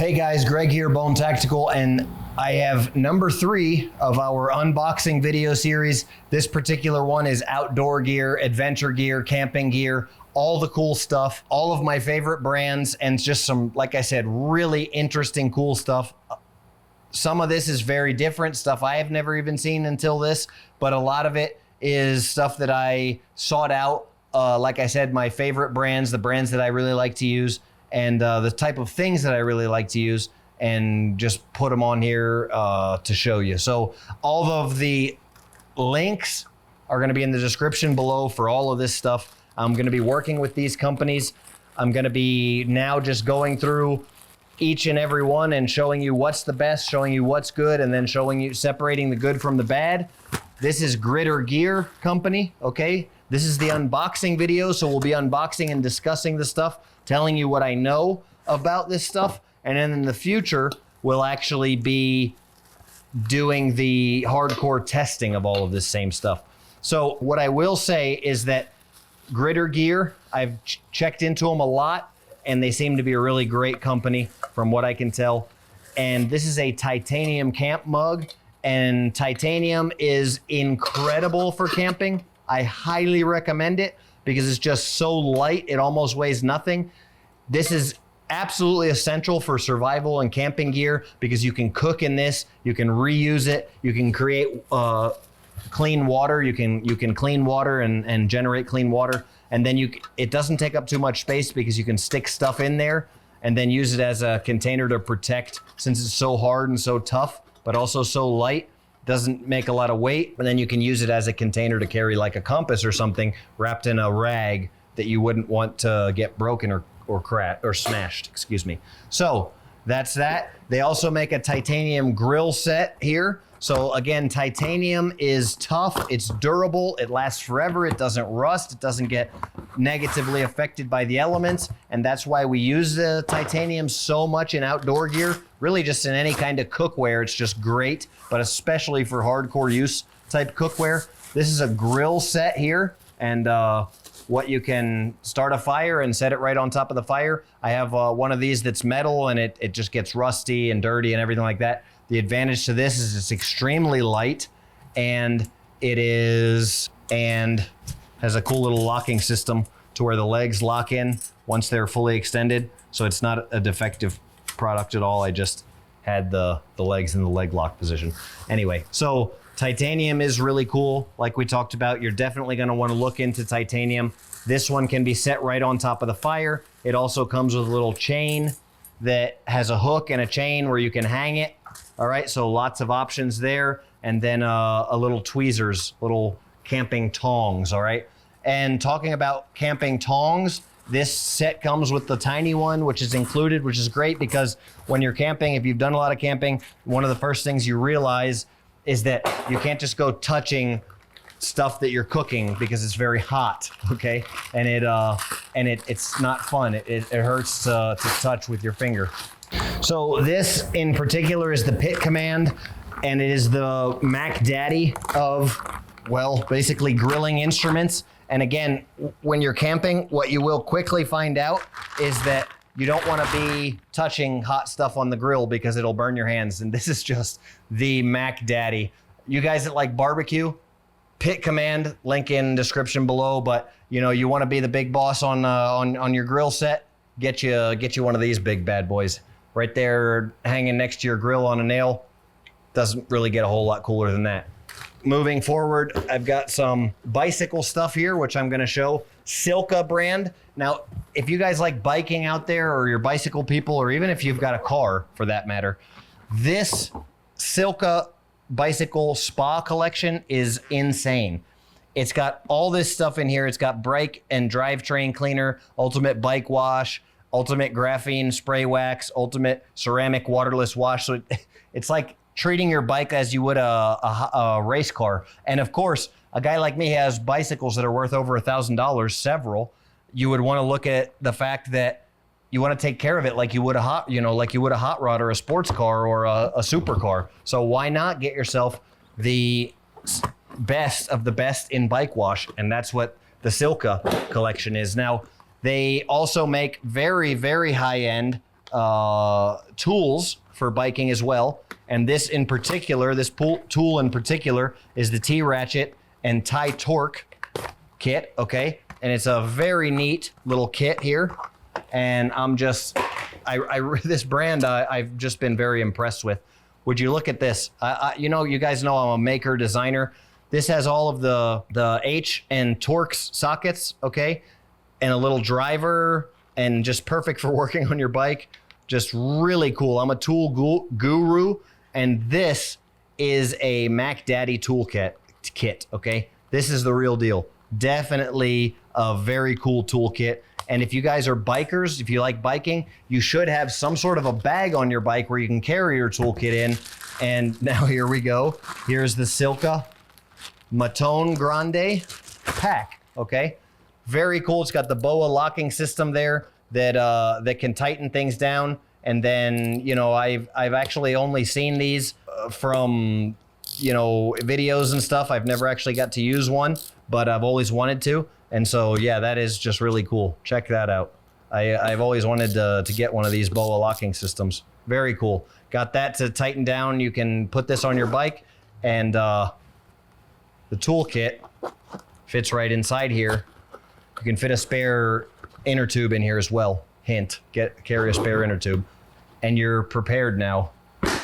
Hey guys, Greg here, Bone Tactical, and I have number 3 of our unboxing video series. This particular one is outdoor gear, adventure gear, camping gear, all the cool stuff, all of my favorite brands, and just some, like I said, really interesting, cool stuff. Some of this is very different stuff I have never even seen until this, but a lot of it is stuff that I sought out. Like I said, my favorite brands, the brands that I really like to use, and the type of things that I really like to use, and just put them on here to show you. So all of the links are going to be in the description below for all of this stuff. I'm going to be working with these companies. I'm going to be now just going through each and every one and showing you what's the best, showing you what's good, and then showing you, separating the good from the bad. This is Gritter Gear Company, okay? This is the unboxing video, so we'll be unboxing and discussing the stuff, telling you what I know about this stuff, and then in the future, we'll actually be doing the hardcore testing of all of this same stuff. So what I will say is that Gritter Gear, I've checked into them a lot, and they seem to be a really great company from what I can tell. And this is a titanium camp mug, and titanium is incredible for camping. I highly recommend it because it's just so light, it almost weighs nothing. This is absolutely essential for survival and camping gear because you can cook in this, you can reuse it, you can create clean water, you can clean water and generate clean water, and then it doesn't take up too much space because you can stick stuff in there and then use it as a container to protect, since it's so hard and so tough, but also so light. Doesn't make a lot of weight, and then you can use it as a container to carry like a compass or something wrapped in a rag that you wouldn't want to get broken or cracked or smashed, excuse me. So that's that. They also make a titanium grill set here. So again, titanium is tough, it's durable, it lasts forever, it doesn't rust, it doesn't get negatively affected by the elements, and that's why we use the titanium so much in outdoor gear. Really just in any kind of cookware, it's just great, but especially for hardcore use type cookware. This is a grill set here, and what you can start a fire and set it right on top of the fire. I have one of these that's metal, and it just gets rusty and dirty and everything like that. The advantage to this is it's extremely light, and has a cool little locking system to where the legs lock in once they're fully extended. So it's not a defective product at all. I just had the legs in the leg lock position. Anyway, so titanium is really cool. Like we talked about, you're definitely going to want to look into titanium. This one can be set right on top of the fire. It also comes with a little chain that has a hook and a chain where you can hang it. All right, so lots of options there. And then a little tweezers, little camping tongs, all right? And talking about camping tongs, this set comes with the tiny one, which is included, which is great because when you're camping, if you've done a lot of camping, one of the first things you realize is that you can't just go touching stuff that you're cooking because it's very hot, okay? And it's not fun. It hurts to touch with your finger. So this in particular is the Pit Command, and it is the Mac Daddy of, well, basically grilling instruments. And again, when you're camping, what you will quickly find out is that you don't want to be touching hot stuff on the grill because it'll burn your hands. And this is just the Mac Daddy. You guys that like barbecue, Pit Command, link in description below. But you know, you want to be the big boss on your grill set, get you one of these big bad boys right there hanging next to your grill on a nail. Doesn't really get a whole lot cooler than that. Moving forward, I've got some bicycle stuff here, which I'm going to show. Silca brand. Now, if you guys like biking out there, or you're bicycle people, or even if you've got a car for that matter, this Silca bicycle spa collection is insane. It's got all this stuff in here. It's got brake and drivetrain cleaner, ultimate bike wash, ultimate graphene spray wax, ultimate ceramic waterless wash. So it's like treating your bike as you would a race car. And of course, a guy like me has bicycles that are worth over $1,000, several. You would want to look at the fact that you want to take care of it like you would a hot rod or a sports car or a supercar. So why not get yourself the best of the best in bike wash? And that's what the Silca collection is. Now, they also make very, very high-end tools for biking as well. And this in particular, this tool in particular is the T-Ratchet and Tie Torque kit, okay? And it's a very neat little kit here. And I'm just, this brand I've just been very impressed with. Would you look at this? You know, you guys know I'm a maker designer. This has all of the H and Torx sockets, okay? And a little driver, and just perfect for working on your bike. Just really cool. I'm a tool guru, and this is a Mac Daddy toolkit kit, okay? This is the real deal. Definitely a very cool toolkit. And if you guys are bikers, if you like biking, you should have some sort of a bag on your bike where you can carry your toolkit in. And now here we go. Here's the Silca Maton Grande pack, okay? Very cool. It's got the BOA locking system there that can tighten things down. And then, you know, I've actually only seen these from, you know, videos and stuff. I've never actually got to use one, but I've always wanted to. And so, yeah, that is just really cool. Check that out. I've always wanted to get one of these BOA locking systems. Very cool. Got that to tighten down. You can put this on your bike, and the toolkit fits right inside here. You can fit a spare inner tube in here as well. Hint, carry a spare inner tube. And you're prepared now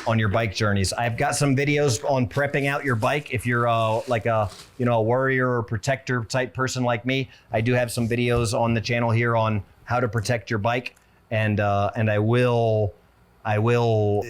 on your bike journeys. I've got some videos on prepping out your bike. If you're like a warrior or protector type person like me, I do have some videos on the channel here on how to protect your bike. And I will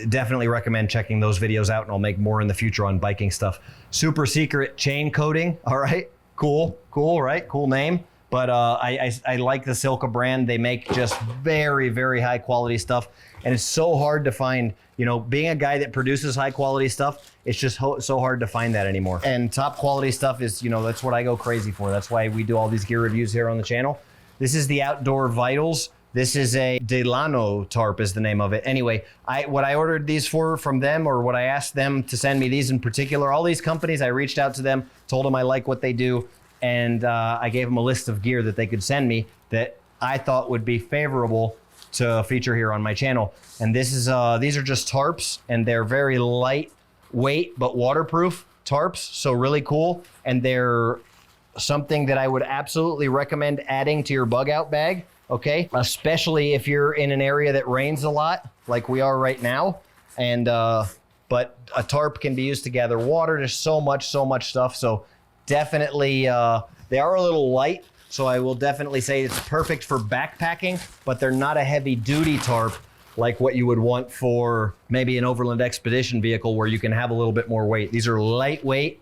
definitely recommend checking those videos out, and I'll make more in the future on biking stuff. Super secret chain coating. All right, cool, right? Cool name. But I like the Silca brand. They make just very, very high quality stuff. And it's so hard to find, you know, being a guy that produces high quality stuff, it's just so hard to find that anymore. And top quality stuff is, you know, that's what I go crazy for. That's why we do all these gear reviews here on the channel. This is the Outdoor Vitals. This is a Delano tarp is the name of it. Anyway, what I ordered these from them, or what I asked them to send me these in particular, all these companies, I reached out to them, told them I like what they do. And I gave them a list of gear that they could send me that I thought would be favorable to feature here on my channel. And these are just tarps, and they're very lightweight but waterproof tarps, so really cool. And they're something that I would absolutely recommend adding to your bug out bag, okay? Especially if you're in an area that rains a lot, like we are right now. And but a tarp can be used to gather water. There's so much stuff. So definitely, they are a little light, so I will definitely say it's perfect for backpacking, but they're not a heavy duty tarp like what you would want for maybe an overland expedition vehicle where you can have a little bit more weight. These are lightweight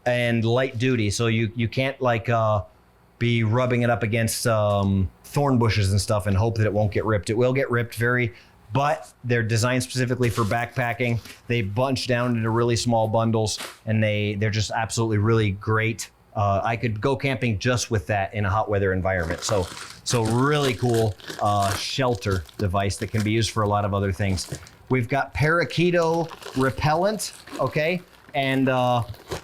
and light duty, so you can't like be rubbing it up against thorn bushes and stuff and hope that it won't get ripped. It will get ripped but they're designed specifically for backpacking. They bunch down into really small bundles, and they're just absolutely really great. I could go camping just with that in a hot weather environment. So really cool shelter device that can be used for a lot of other things. We've got Parakeeto repellent, okay? And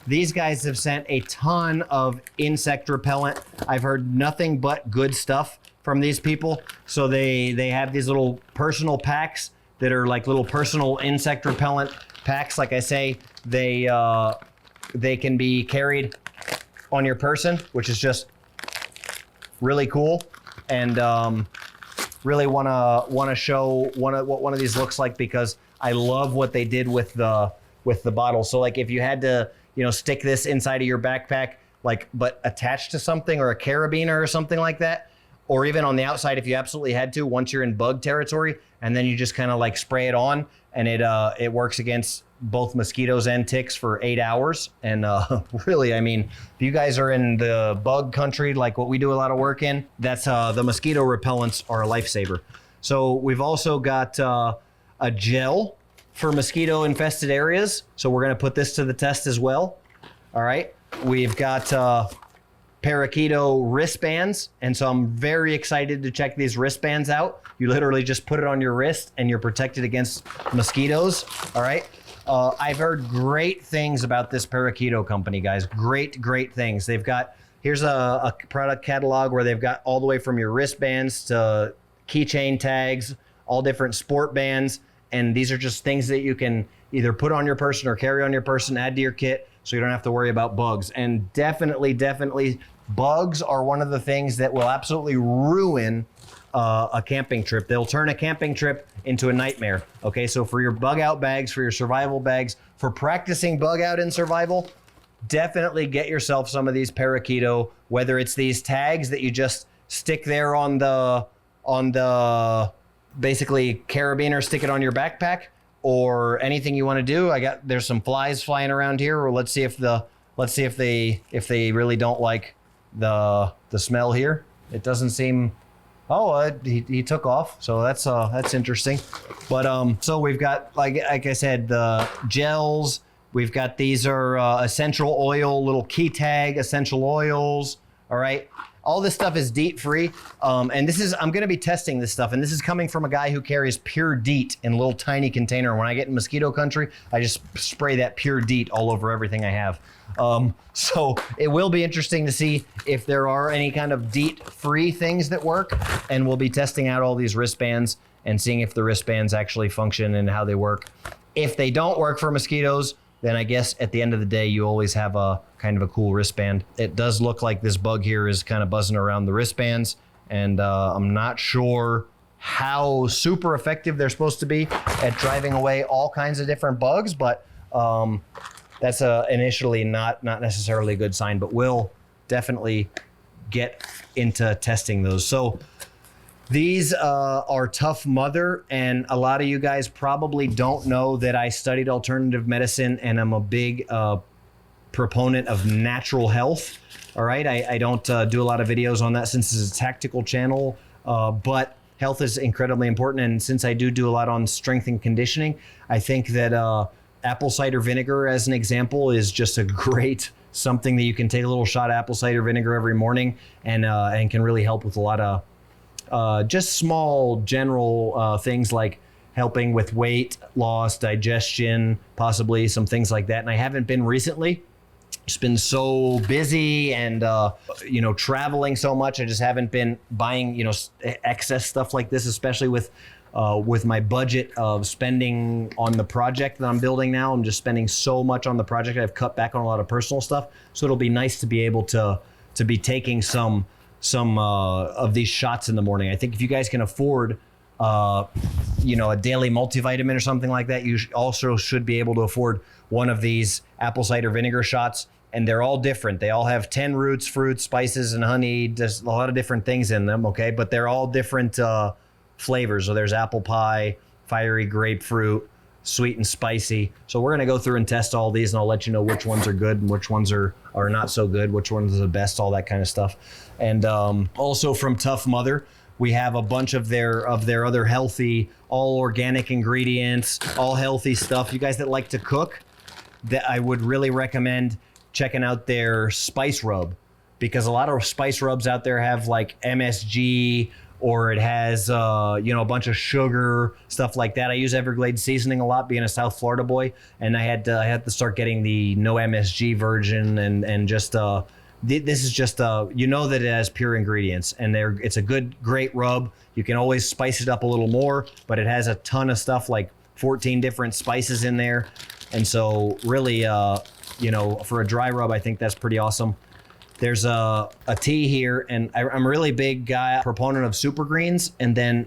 these guys have sent a ton of insect repellent. I've heard nothing but good stuff from these people. So they have these little personal packs that are like little personal insect repellent packs. Like I say, they can be carried on your person, which is just really cool. And really wanna show what one of these looks like, because I love what they did with the bottle. So like if you had to, you know, stick this inside of your backpack, like, but attached to something or a carabiner or something like that, or even on the outside if you absolutely had to, once you're in bug territory, and then you just kind of like spray it on, and it works against both mosquitoes and ticks for 8 hours. And really, I mean, if you guys are in the bug country, like what we do a lot of work in, that's the mosquito repellents are a lifesaver. So we've also got a gel for mosquito infested areas. So we're gonna put this to the test as well. All right, we've got Parakeeto wristbands. And so I'm very excited to check these wristbands out. You literally just put it on your wrist and you're protected against mosquitoes. All right. I've heard great things about this Parakeeto company, guys. Great things. They've got, here's a product catalog where they've got all the way from your wristbands to keychain tags, all different sport bands. And these are just things that you can either put on your person or carry on your person, add to your kit, so you don't have to worry about bugs. And definitely, bugs are one of the things that will absolutely ruin a camping trip. They'll turn a camping trip into a nightmare. Okay, so for your bug out bags, for your survival bags, for practicing bug out in survival, definitely get yourself some of these Parakeeto, whether it's these tags that you just stick there on the basically carabiner, stick it on your backpack, or anything you want to do. There's some flies flying around here, or let's see if they really don't like the smell here. It doesn't seem. Oh, he took off, so that's interesting. But so we've got like I said, the gels. We've got these are essential oil, little key tag essential oils. All right. All this stuff is DEET free. And I'm going to be testing this stuff. And this is coming from a guy who carries pure DEET in a little tiny container. When I get in mosquito country, I just spray that pure DEET all over everything I have. So it will be interesting to see if there are any kind of DEET free things that work. And we'll be testing out all these wristbands and seeing if the wristbands actually function and how they work. If they don't work for mosquitoes, then I guess at the end of the day, you always have a kind of a cool wristband. It does look like this bug here is kind of buzzing around the wristbands, and I'm not sure how super effective they're supposed to be at driving away all kinds of different bugs, but that's initially not necessarily a good sign, but we'll definitely get into testing those. So these are Tough Mother, and a lot of you guys probably don't know that I studied alternative medicine and I'm a big proponent of natural health. All right, I don't do a lot of videos on that since it's a tactical channel, but health is incredibly important. And since I do a lot on strength and conditioning, I think that apple cider vinegar, as an example, is just a great something that you can take a little shot of apple cider vinegar every morning and can really help with a lot of just small general things like helping with weight loss, digestion, possibly some things like that. And I haven't been recently. Just been so busy and traveling so much. I just haven't been buying excess stuff like this, especially with my budget of spending on the project that I'm building now. I'm just spending so much on the project. I've cut back on a lot of personal stuff. So it'll be nice to be able to be taking some of these shots in the morning. I think if you guys can afford a daily multivitamin or something like that, you also should be able to afford one of these apple cider vinegar shots. And they're all different. They all have 10 roots, fruits, spices, and honey. There's a lot of different things in them, okay? But they're all different flavors. So there's apple pie, fiery grapefruit, sweet and spicy. So we're gonna go through and test all these, and I'll let you know which ones are good and which ones are not so good, which ones are the best, all that kind of stuff. And also from Tough Mother, we have a bunch of their other healthy, all organic ingredients, all healthy stuff. You guys that like to cook, that I would really recommend checking out their spice rub, because a lot of spice rubs out there have like MSG, or it has a bunch of sugar, stuff like that. I use Everglades seasoning a lot, being a South Florida boy, and I had to start getting the no MSG version, and just this is just that it has pure ingredients, and it's a great rub. You can always spice it up a little more, but it has a ton of stuff, like 14 different spices in there, and so really for a dry rub, I think that's pretty awesome. There's a tea here, and I'm a really big proponent of super greens, and then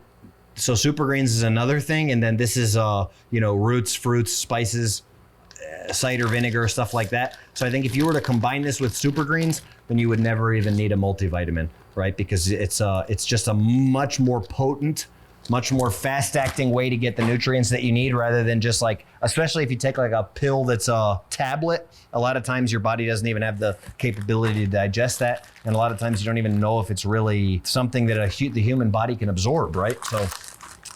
so super greens is another thing, and then this is roots, fruits, spices, cider vinegar, stuff like that. So I think if you were to combine this with super greens, then you would never even need a multivitamin, right? Because it's just a much more potent, much more fast-acting way to get the nutrients that you need, rather than just especially if you take like a pill that's a tablet. A lot of times your body doesn't even have the capability to digest that, and a lot of times you don't even know if it's really something that the human body can absorb, right? So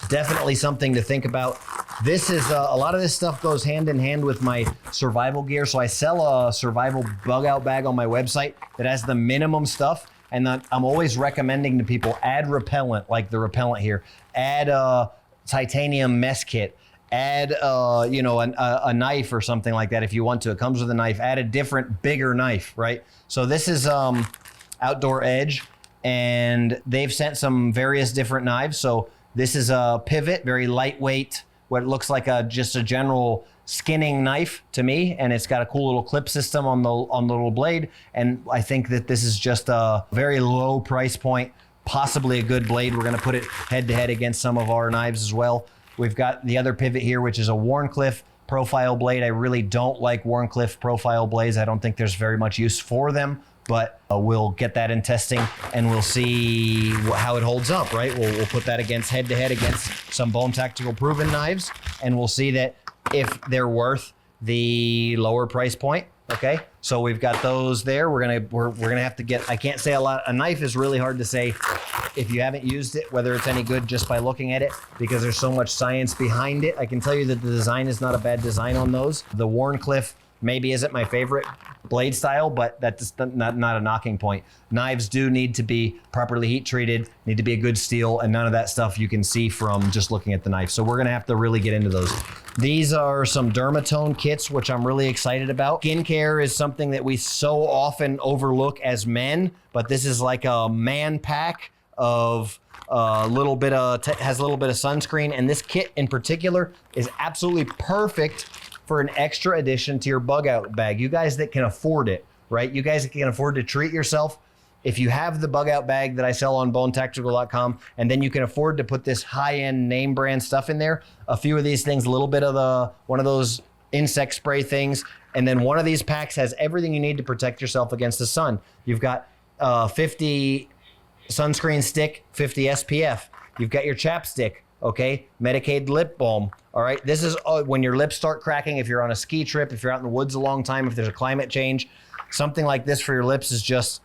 definitely something to think about. This is a lot of this stuff goes hand in hand with my survival gear. So I sell a survival bug out bag on my website that has the minimum stuff. And I'm always recommending to people, add repellent, like the repellent here, add a titanium mess kit, add a knife or something like that if you want to. It comes with a knife. Add a different, bigger knife, right? So this is Outdoor Edge, and they've sent some various different knives. So This is a pivot, very lightweight, what looks like just a general skinning knife to me, and it's got a cool little clip system on the little blade. And I think that this is just a very low price point, possibly a good blade. We're going to put it head to head against some of our knives as well. We've got the other pivot here, which is a Wharncliffe profile blade. I really don't like Wharncliffe profile blades. I don't think there's very much use for them, but we'll get that in testing and we'll see how it holds up, right? We'll put that head to head against some Bone Tactical proven knives, and we'll see that if they're worth the lower price point. Okay, so we've got those there. We're gonna have to get. I can't say a lot. A knife is really hard to say if you haven't used it whether it's any good just by looking at it, because there's so much science behind it. I can tell you that the design is not a bad design on those. The Wharncliffe maybe isn't my favorite blade style, but that's not a knocking point. Knives do need to be properly heat treated, need to be a good steel, and none of that stuff you can see from just looking at the knife. So we're gonna have to really get into those. These are some Dermatone kits, which I'm really excited about. Skincare is something that we so often overlook as men, but this is like a man pack of has a little bit of sunscreen, and this kit in particular is absolutely perfect for an extra addition to your bug out bag. You guys that can afford it, right? You guys that can afford to treat yourself. If you have the bug out bag that I sell on bonetactical.com, and then you can afford to put this high-end name brand stuff in there, a few of these things, a little bit of one of those insect spray things, and then one of these packs has everything you need to protect yourself against the sun. You've got 50 sunscreen stick, 50 SPF. You've got your chapstick, okay? Medicaid lip balm. All right, this is when your lips start cracking, if you're on a ski trip, if you're out in the woods a long time, if there's a climate change, something like this for your lips is just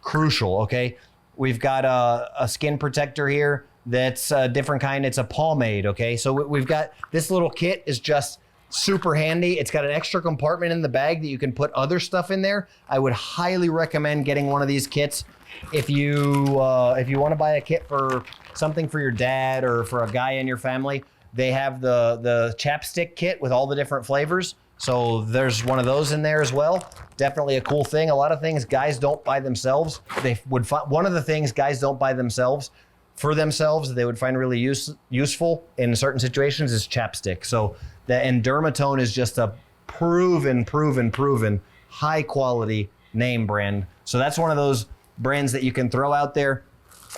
crucial, okay? We've got a skin protector here that's a different kind. It's a pomade, okay? So we've got this little kit is just super handy. It's got an extra compartment in the bag that you can put other stuff in there. I would highly recommend getting one of these kits. If you want to buy a kit for something for your dad or for a guy in your family, they have the chapstick kit with all the different flavors. So there's one of those in there as well. Definitely a cool thing. A lot of things guys don't buy themselves. One of the things guys don't buy themselves for themselves that they would find really useful in certain situations is chapstick. So and Dermatone is just a proven high quality name brand. So that's one of those brands that you can throw out there.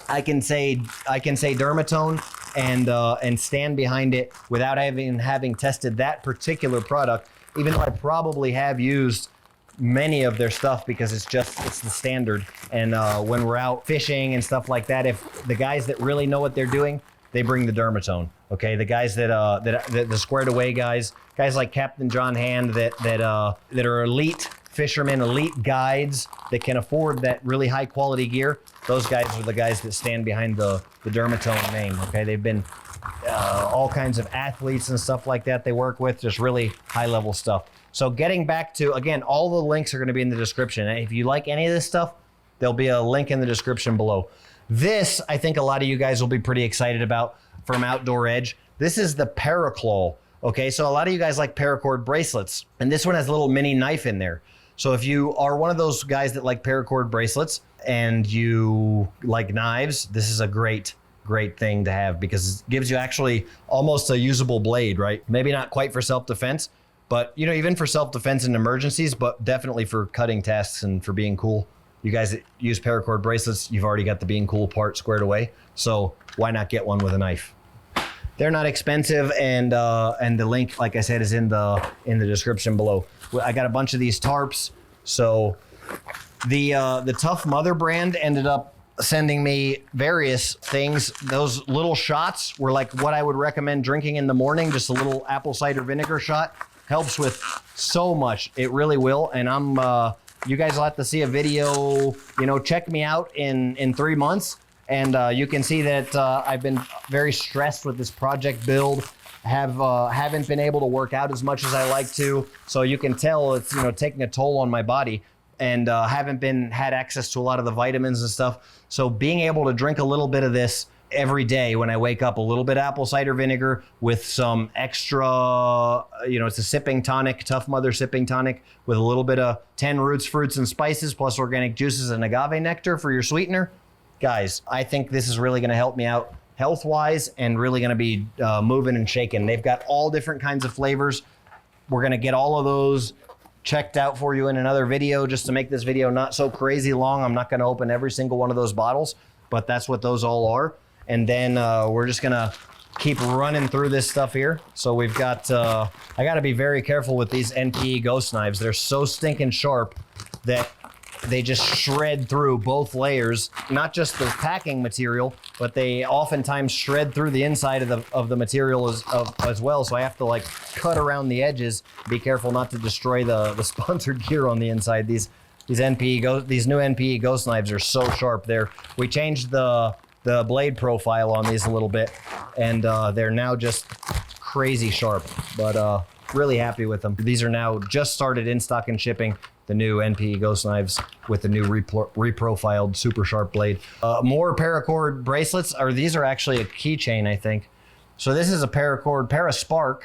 I can say Dermatone and stand behind it without having tested that particular product, even though I probably have used many of their stuff because it's the standard. And when we're out fishing and stuff like that, if the guys that really know what they're doing, they bring the Dermatone. Okay, the guys that the squared away guys like Captain John Hand that are elite fishermen, elite guides that can afford that really high quality gear. Those guys are the guys that stand behind the Dermatone name. Okay, they've been all kinds of athletes and stuff like that they work with, just really high level stuff. So getting back to, again, all the links are going to be in the description. And if you like any of this stuff, there'll be a link in the description below. This, I think a lot of you guys will be pretty excited about from Outdoor Edge. This is the Paraclaw. Okay, so a lot of you guys like paracord bracelets, and this one has a little mini knife in there. So if you are one of those guys that like paracord bracelets and you like knives, this is a great thing to have because it gives you actually almost a usable blade, right? Maybe not quite for self-defense, but even for self-defense and emergencies, but definitely for cutting tasks and for being cool. You guys that use paracord bracelets, you've already got the being cool part squared away. So why not get one with a knife? They're not expensive, and the link, like I said, is in the description below. I got a bunch of these tarps. So the Tough Mother brand ended up sending me various things. Those little shots were like what I would recommend drinking in the morning. Just a little apple cider vinegar shot helps with so much. It really will. And you guys will have to see a video. Check me out in 3 months. And you can see that I've been very stressed with this project build. Haven't been able to work out as much as I like to. So you can tell it's taking a toll on my body, and haven't had access to a lot of the vitamins and stuff. So being able to drink a little bit of this every day when I wake up, a little bit of apple cider vinegar with some extra, it's a sipping tonic, Tough Mother sipping tonic with a little bit of 10 roots, fruits, and spices plus organic juices and agave nectar for your sweetener. Guys, I think this is really going to help me out, health-wise and really going to be moving and shaking. They've got all different kinds of flavors. We're going to get all of those checked out for you in another video just to make this video not so crazy long. I'm not going to open every single one of those bottles, but that's what those all are. And then we're just going to keep running through this stuff here. So we've got, I got to be very careful with these NPE Ghost Knives. They're so stinking sharp that they just shred through both layers, not just the packing material, but they oftentimes shred through the inside of the material as well. So I have to like cut around the edges, be careful not to destroy the sponsored gear on the inside. These new NPE Ghost Knives are so sharp. We changed the blade profile on these a little bit, and they're now just crazy sharp, but really happy with them. These are now just started in stock and shipping. The new NPE Ghost Knives with the new reprofiled super sharp blade. More paracord bracelets, or these are actually a keychain, I think. So this is a paracord Paraspark,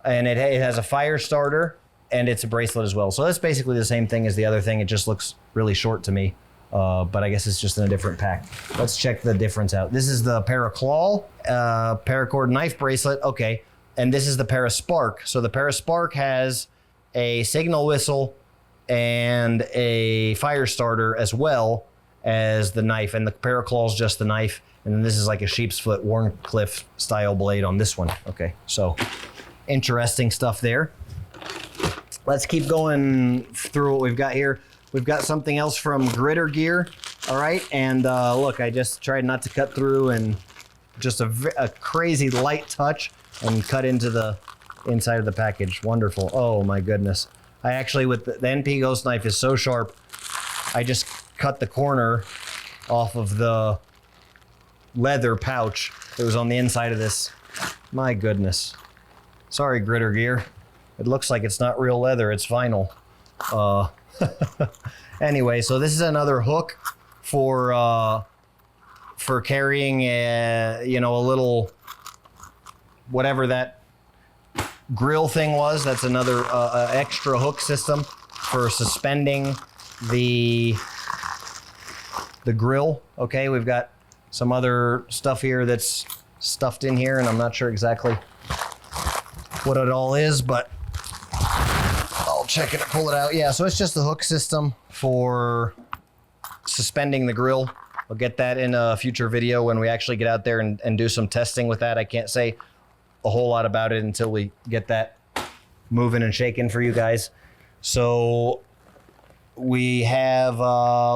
and it has a fire starter, and it's a bracelet as well. So that's basically the same thing as the other thing. It just looks really short to me, but I guess it's just in a different pack. Let's check the difference out. This is the Paraclaw paracord knife bracelet. Okay, and this is the Paraspark. So the Paraspark has a signal whistle and a fire starter as well as the knife, and the Paraclaw is just the knife, and then this is like a sheep's foot Wharncliffe style blade on this one. Okay, so interesting stuff there. Let's keep going through what we've got here. We've got something else from Gritter Gear. All right, and look, I just tried not to cut through, and just a crazy light touch and cut into the inside of the package. Wonderful. Oh my goodness. I actually, with the NPE Ghost Knife is so sharp, I just cut the corner off of the leather pouch that was on the inside of this. My goodness. Sorry, Gritter Gear. It looks like it's not real leather, it's vinyl. Anyway, so this is another hook for carrying a little, whatever that grill thing was. That's another extra hook system for suspending the grill. Okay, we've got some other stuff here that's stuffed in here, and I'm not sure exactly what it all is, but I'll check it, pull it out. Yeah, so it's just the hook system for suspending the grill. I'll get that in a future video when we actually get out there and do some testing with that. I can't say a whole lot about it until we get that moving and shaking for you guys. So we have,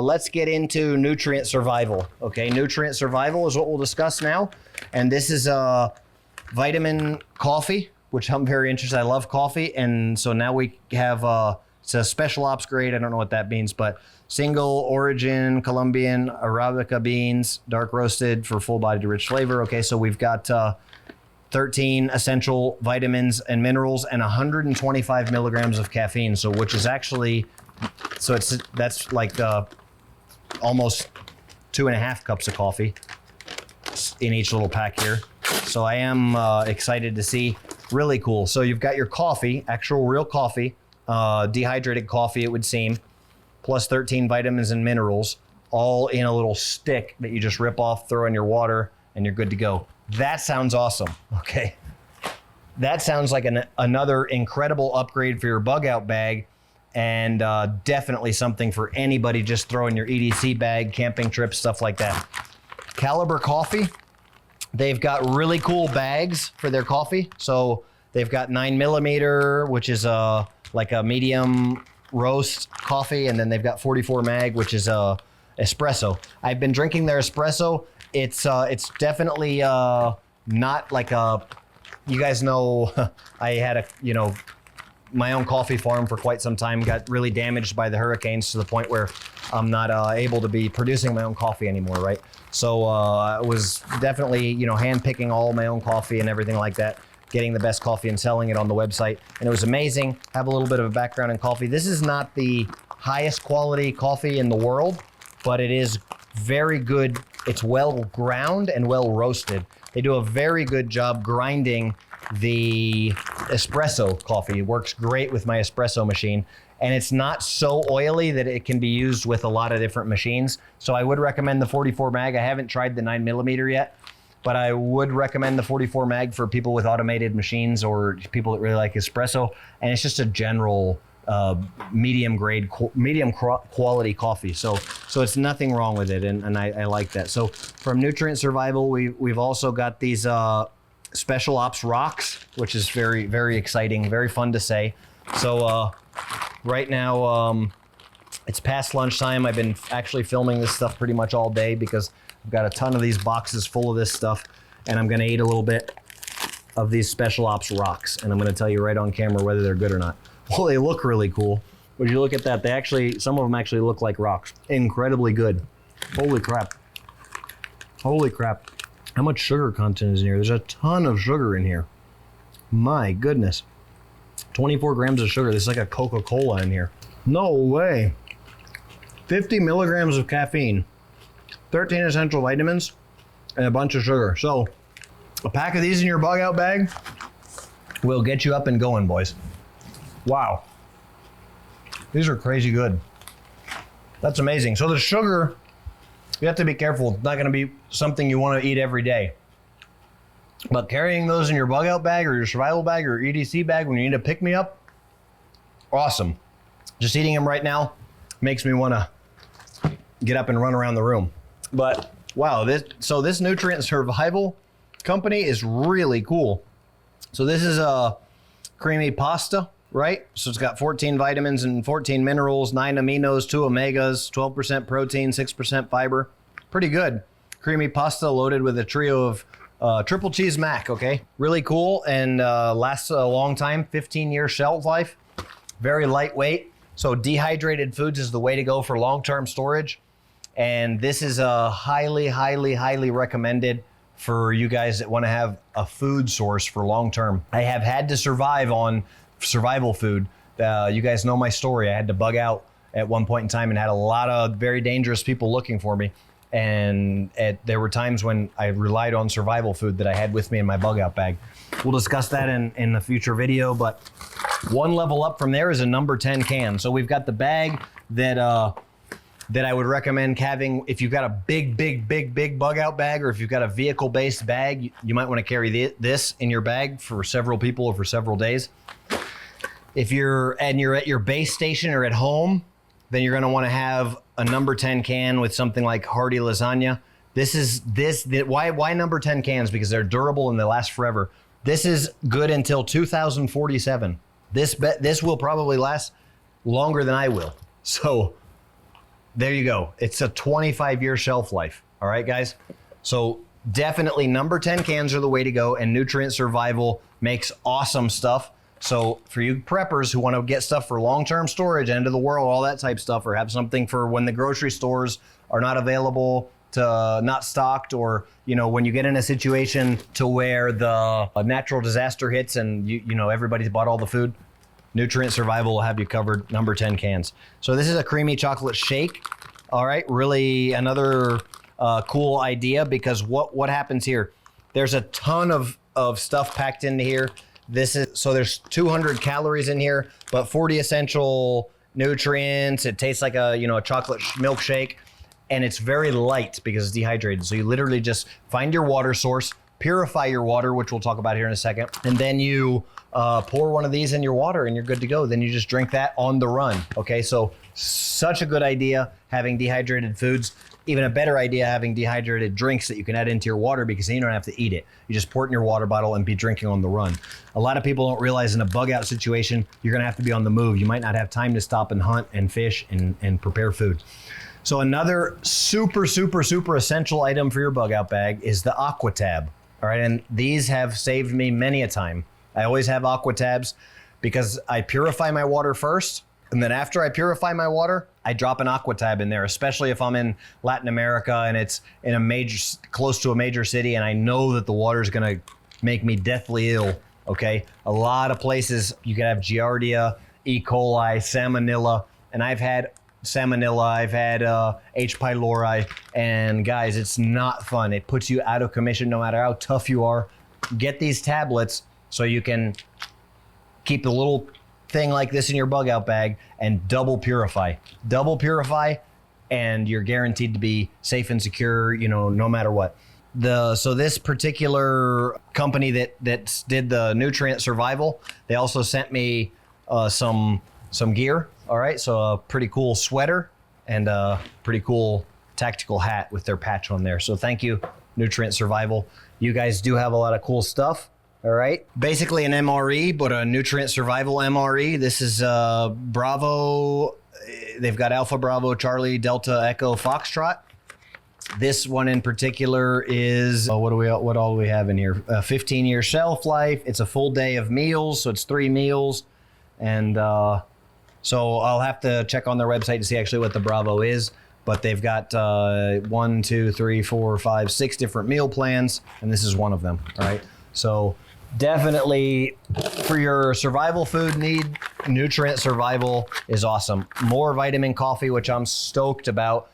let's get into nutrient survival. Okay, nutrient survival is what we'll discuss now. And this is vitamin coffee, which I'm very interested. I love coffee. And so now we have, it's a special ops grade. I don't know what that means, but single origin Colombian Arabica beans, dark roasted for full bodied rich flavor. Okay, so we've got 13 essential vitamins and minerals and 125 milligrams of caffeine. So which is actually, so that's like almost 2.5 cups of coffee in each little pack here. So I am excited to see. Really cool. So you've got your coffee, actual real coffee, dehydrated coffee it would seem, plus 13 vitamins and minerals, all in a little stick that you just rip off, throw in your water, and you're good to go. That sounds awesome. Okay. That sounds like another incredible upgrade for your bug out bag, and definitely something for anybody just throwing your EDC bag, camping trips, stuff like that. Caliber Coffee, they've got really cool bags for their coffee. So they've got 9mm, which is like a medium roast coffee, and then they've got 44 mag, which is espresso. I've been drinking their espresso. It's definitely not like a, you guys know, I had my own coffee farm for quite some time, got really damaged by the hurricanes to the point where I'm not able to be producing my own coffee anymore, right? So I was definitely, hand picking all my own coffee and everything like that, getting the best coffee and selling it on the website. And it was amazing. Have a little bit of a background in coffee. This is not the highest quality coffee in the world, but it is very good. It's well ground and well roasted. They do a very good job grinding the espresso coffee. It works great with my espresso machine, and it's not so oily that it can be used with a lot of different machines. So I would recommend the 44 mag. I haven't tried the 9mm yet, but I would recommend the 44 mag for people with automated machines or people that really like espresso. And it's just a general medium quality coffee. So it's nothing wrong with it, and I like that. So from Nutrient Survival, we've also got these Special Ops rocks, which is very, very exciting, very fun to say. So right now it's past lunchtime. I've been actually filming this stuff pretty much all day because I've got a ton of these boxes full of this stuff, and I'm gonna eat a little bit of these Special Ops rocks, and I'm gonna tell you right on camera whether they're good or not. Well, they look really cool. Would you look at that? Some of them actually look like rocks. Incredibly good. Holy crap. Holy crap. How much sugar content is in here? There's a ton of sugar in here. My goodness. 24 grams of sugar. This is like a Coca-Cola in here. No way. 50 milligrams of caffeine, 13 essential vitamins, and a bunch of sugar. So a pack of these in your bug out bag will get you up and going, boys. Wow. These are crazy good. That's amazing. So the sugar, you have to be careful. It's not going to be something you want to eat every day. But carrying those in your bug out bag or your survival bag or EDC bag when you need a pick me up, awesome. Just eating them right now makes me want to get up and run around the room. But wow, this Nutrient Survival company is really cool. So this is a creamy pasta, right? So it's got 14 vitamins and 14 minerals, 9 aminos, 2 omegas, 12% protein, 6% fiber. Pretty good. Creamy pasta loaded with a trio of triple cheese mac, okay? Really cool and lasts a long time, 15-year shelf life. Very lightweight. So dehydrated foods is the way to go for long-term storage. And this is highly, highly, highly recommended for you guys that want to have a food source for long-term. I have had to survive on survival food. You guys know my story. I had to bug out at one point in time and had a lot of very dangerous people looking for me. And there were times when I relied on survival food that I had with me in my bug out bag. We'll discuss that in a future video, but one level up from there is a number 10 can. So we've got the bag that I would recommend having if you've got a big bug out bag, or if you've got a vehicle based bag, you might want to carry this in your bag for several people or for several days. If you're at your base station or at home, then you're going to want to have a number 10 can with something like Hearty Lasagna. Why number 10 cans? Because they're durable and they last forever. This is good until 2047. This will probably last longer than I will. So there you go. It's a 25-year shelf life. All right, guys. So definitely number 10 cans are the way to go, and Nutrient Survival makes awesome stuff. So for you preppers who want to get stuff for long-term storage, end of the world, all that type stuff, or have something for when the grocery stores are not available, not stocked, or when you get in a situation to where the natural disaster hits and everybody's bought all the food, Nutrient Survival will have you covered. Number 10 cans. So this is a creamy chocolate shake. All right, really another cool idea, because what happens here? There's a ton of stuff packed into here. There's 200 calories in here, but 40 essential nutrients. It tastes like a chocolate milkshake, and it's very light because it's dehydrated. So you literally just find your water source, purify your water, which we'll talk about here in a second, and then you pour one of these in your water and you're good to go. Then you just drink that on the run. Okay, so such a good idea having dehydrated foods. Even a better idea having dehydrated drinks that you can add into your water, because then you don't have to eat it. You just pour it in your water bottle and be drinking on the run. A lot of people don't realize in a bug out situation, you're gonna have to be on the move. You might not have time to stop and hunt and fish and prepare food. So another super, super, super essential item for your bug out bag is the AquaTab. All right, and these have saved me many a time. I always have AquaTabs because I purify my water first, and then after I purify my water, I drop an AquaTab in there, especially if I'm in Latin America and it's in close to a major city, and I know that the water is gonna make me deathly ill. Okay, a lot of places you can have Giardia, E. coli, Salmonella, and I've had Salmonella, I've had H. pylori, and guys, it's not fun. It puts you out of commission no matter how tough you are. Get these tablets so you can keep a little thing like this in your bug out bag and double purify, and you're guaranteed to be safe and secure, no matter what. So this particular company that did the nutrient survival, they also sent me some gear. All right, so a pretty cool sweater and a pretty cool tactical hat with their patch on there. So thank you, Nutrient Survival. You guys do have a lot of cool stuff. All right, basically an MRE, but a Nutrient Survival MRE. This is Bravo. They've got Alpha Bravo, Charlie, Delta, Echo, Foxtrot. This one in particular is, what all do we have in here? 15-year shelf life. It's a full day of meals, so it's 3 meals. And so I'll have to check on their website to see actually what the Bravo is. But they've got 1, 2, 3, 4, 5, 6 different meal plans, and this is one of them. All right, so definitely for your survival food need, Nutrient Survival is awesome. More vitamin coffee, which I'm stoked about.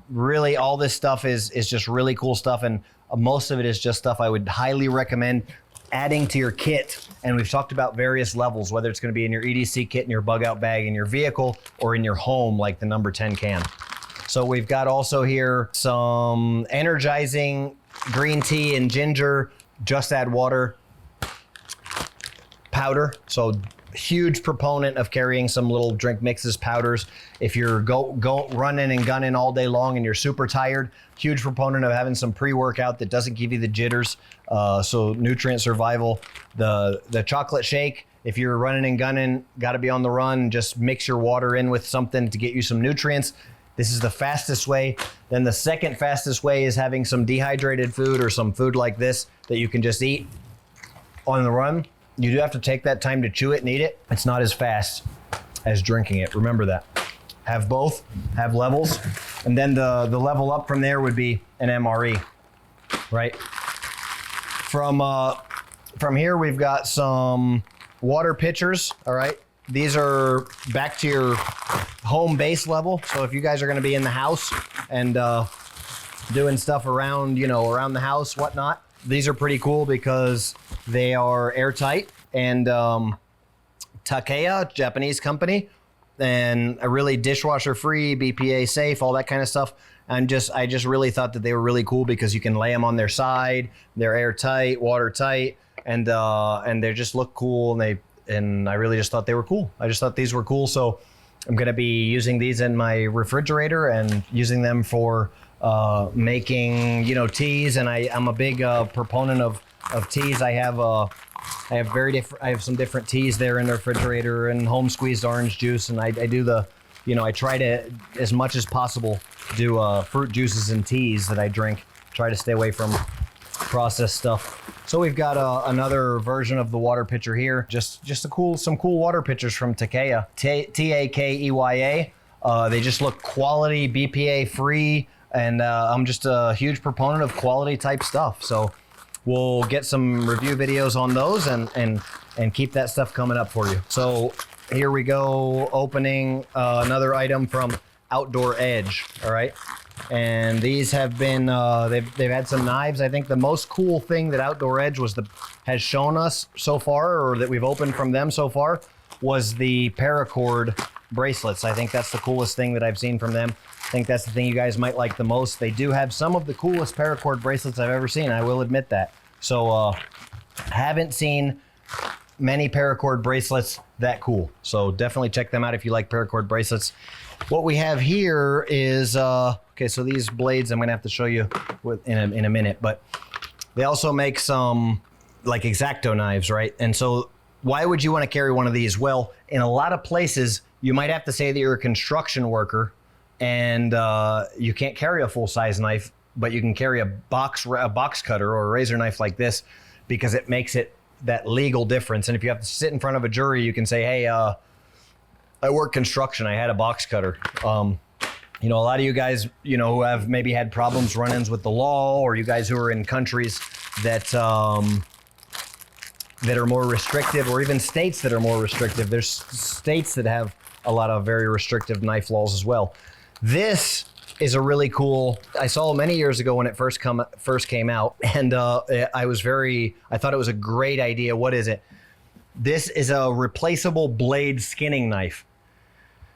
Really, all this stuff is just really cool stuff, and most of it is just stuff I would highly recommend adding to your kit. And we've talked about various levels, whether it's going to be in your EDC kit, in your bug out bag, in your vehicle, or in your home, like the number 10 can. So we've got also here some energizing green tea and ginger, just add water powder. So huge proponent of carrying some little drink mixes, powders. If you're go running and gunning all day long and you're super tired, huge proponent of having some pre-workout that doesn't give you the jitters. So Nutrient Survival, the chocolate shake. If you're running and gunning, got to be on the run, just mix your water in with something to get you some nutrients. This is the fastest way. Then the second fastest way is having some dehydrated food or some food like this that you can just eat on the run. You do have to take that time to chew it and eat it. It's not as fast as drinking it. Remember that. Have both, have levels. And then the level up from there would be an MRE, right? From here, we've got some water pitchers, all right? These are back to your home base level. So if you guys are gonna be in the house and doing stuff around, around the house, whatnot, these are pretty cool because they are airtight. And Takea, Japanese company, and a really dishwasher free, BPA safe, all that kind of stuff. I just really thought that they were really cool because you can lay them on their side, they're airtight, watertight, and they just look cool, and I really just thought they were cool. I just thought these were cool. So I'm going to be using these in my refrigerator and using them for making, teas. And I'm a big proponent of teas. I have some different teas there in the refrigerator and home squeezed orange juice. And I do I try to, as much as possible, do fruit juices and teas that I drink. Try to stay away from processed stuff. So we've got another version of the water pitcher here. Just some cool water pitchers from Takea. Takeya. They just look quality, BPA free, and I'm just a huge proponent of quality type stuff. So we'll get some review videos on those and keep that stuff coming up for you. So here we go, opening another item from Outdoor Edge. All right. And these have been, they've had some knives. I think the most cool thing that Outdoor Edge has shown us so far, or that we've opened from them so far, was the paracord bracelets. I think that's the coolest thing that I've seen from them. I think that's the thing you guys might like the most. They do have some of the coolest paracord bracelets I've ever seen. I will admit that. So haven't seen many paracord bracelets that cool. So definitely check them out if you like paracord bracelets. What we have here is, okay, so these blades I'm gonna have to show you in a minute, but they also make some like X-Acto knives, right? And so why would you wanna carry one of these? Well, in a lot of places, you might have to say that you're a construction worker and you can't carry a full-size knife, but you can carry a box cutter or a razor knife like this because it makes it that legal difference. And if you have to sit in front of a jury, you can say, hey, I work construction. I had a box cutter. A lot of you guys, who have maybe had problems, run-ins with the law, or you guys who are in countries that are more restrictive, or even states that are more restrictive. There's states that have a lot of very restrictive knife laws as well. This is a really cool, I saw many years ago when it first came out, and I thought it was a great idea. What is it? This is a replaceable blade skinning knife.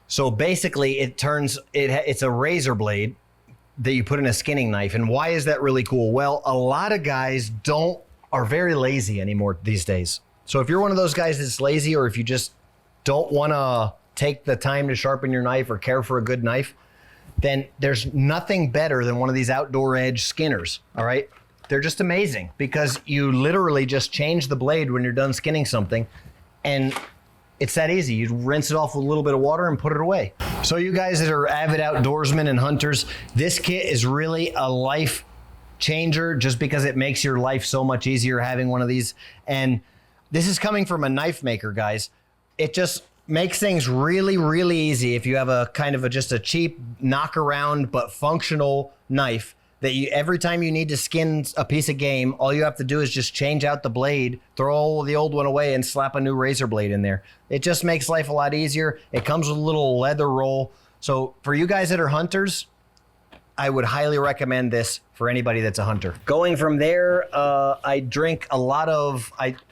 So basically it's a razor blade that you put in a skinning knife. And why is that really cool? Well, a lot of guys are very lazy anymore these days. So if you're one of those guys that's lazy, or if you just don't want to take the time to sharpen your knife or care for a good knife, then there's nothing better than one of these Outdoor Edge skinners, all right? They're just amazing because you literally just change the blade when you're done skinning something, and it's that easy. You rinse it off with a little bit of water and put it away. So you guys that are avid outdoorsmen and hunters, this kit is really a life changer just because it makes your life so much easier having one of these. And this is coming from a knife maker, guys. It just makes things really, really easy if you have a kind of just a cheap knock around but functional knife that every time you need to skin a piece of game, all you have to do is just change out the blade, throw the old one away, and slap a new razor blade in there. It just makes life a lot easier. It comes with a little leather roll. So for you guys that are hunters, I would highly recommend this for anybody that's a hunter. Going from there, I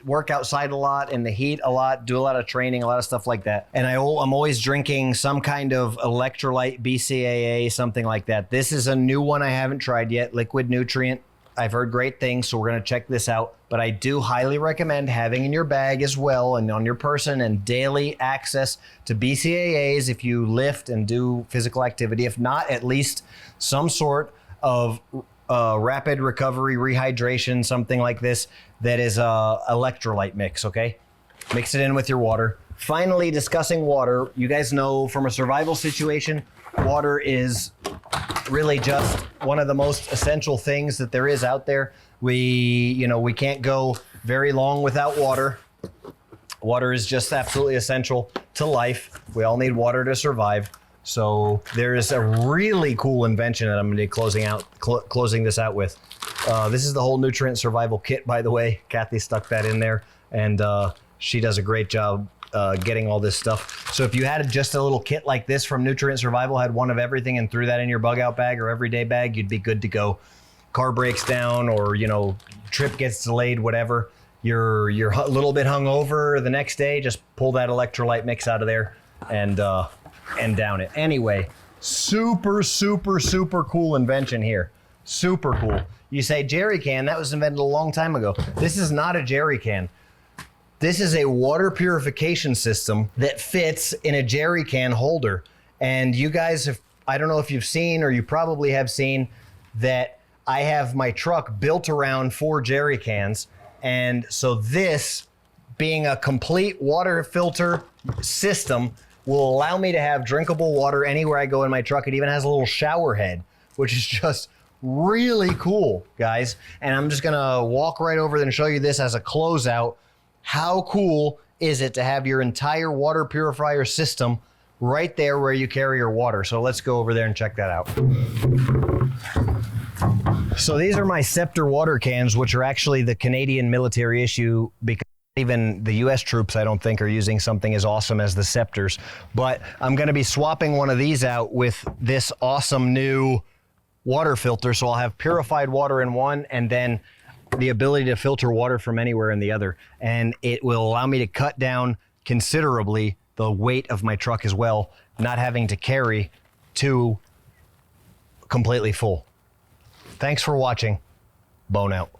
work outside a lot in the heat a lot, do a lot of training, a lot of stuff like that. And I'm always drinking some kind of electrolyte, BCAA, something like that. This is a new one I haven't tried yet, Liquid Nutrient. I've heard great things, so we're gonna check this out. But I do highly recommend having in your bag as well and on your person and daily access to BCAAs if you lift and do physical activity. If not, at least some sort of rapid recovery, rehydration, something like this that is a electrolyte mix, okay? Mix it in with your water. Finally, discussing water, you guys know from a survival situation, water is really just one of the most essential things that there is out there. We can't go very long without water. Water is just absolutely essential to life. We all need water to survive. So there is a really cool invention that I'm going to be closing this out with. This is the whole Nutrient Survival Kit, by the way. Kathy stuck that in there, and she does a great job getting all this stuff. So if you had just a little kit like this from Nutrient Survival, had one of everything and threw that in your bug out bag or everyday bag, you'd be good to go. Car breaks down, or trip gets delayed, whatever. You're a little bit hungover the next day, just pull that electrolyte mix out of there and down it. Anyway, super, super, super cool invention here. Super cool. You say jerry can, that was invented a long time ago. This is not a jerry can. This is a water purification system that fits in a jerry can holder. And you guys I don't know if you've seen, or you probably have seen, that I have my truck built around 4 jerry cans. And so this, being a complete water filter system, will allow me to have drinkable water anywhere I go in my truck. It even has a little shower head, which is just really cool, guys. And I'm just gonna walk right over there and show you this as a closeout. How cool is it to have your entire water purifier system right there where you carry your water? So let's go over there and check that out. So these are my Scepter water cans, which are actually the Canadian military issue, because even the US troops, I don't think, are using something as awesome as the Scepters. But I'm going to be swapping one of these out with this awesome new water filter. So I'll have purified water in one, and then the ability to filter water from anywhere in the other. And it will allow me to cut down considerably the weight of my truck as well, not having to carry 2 completely full. Thanks for watching. Bone out.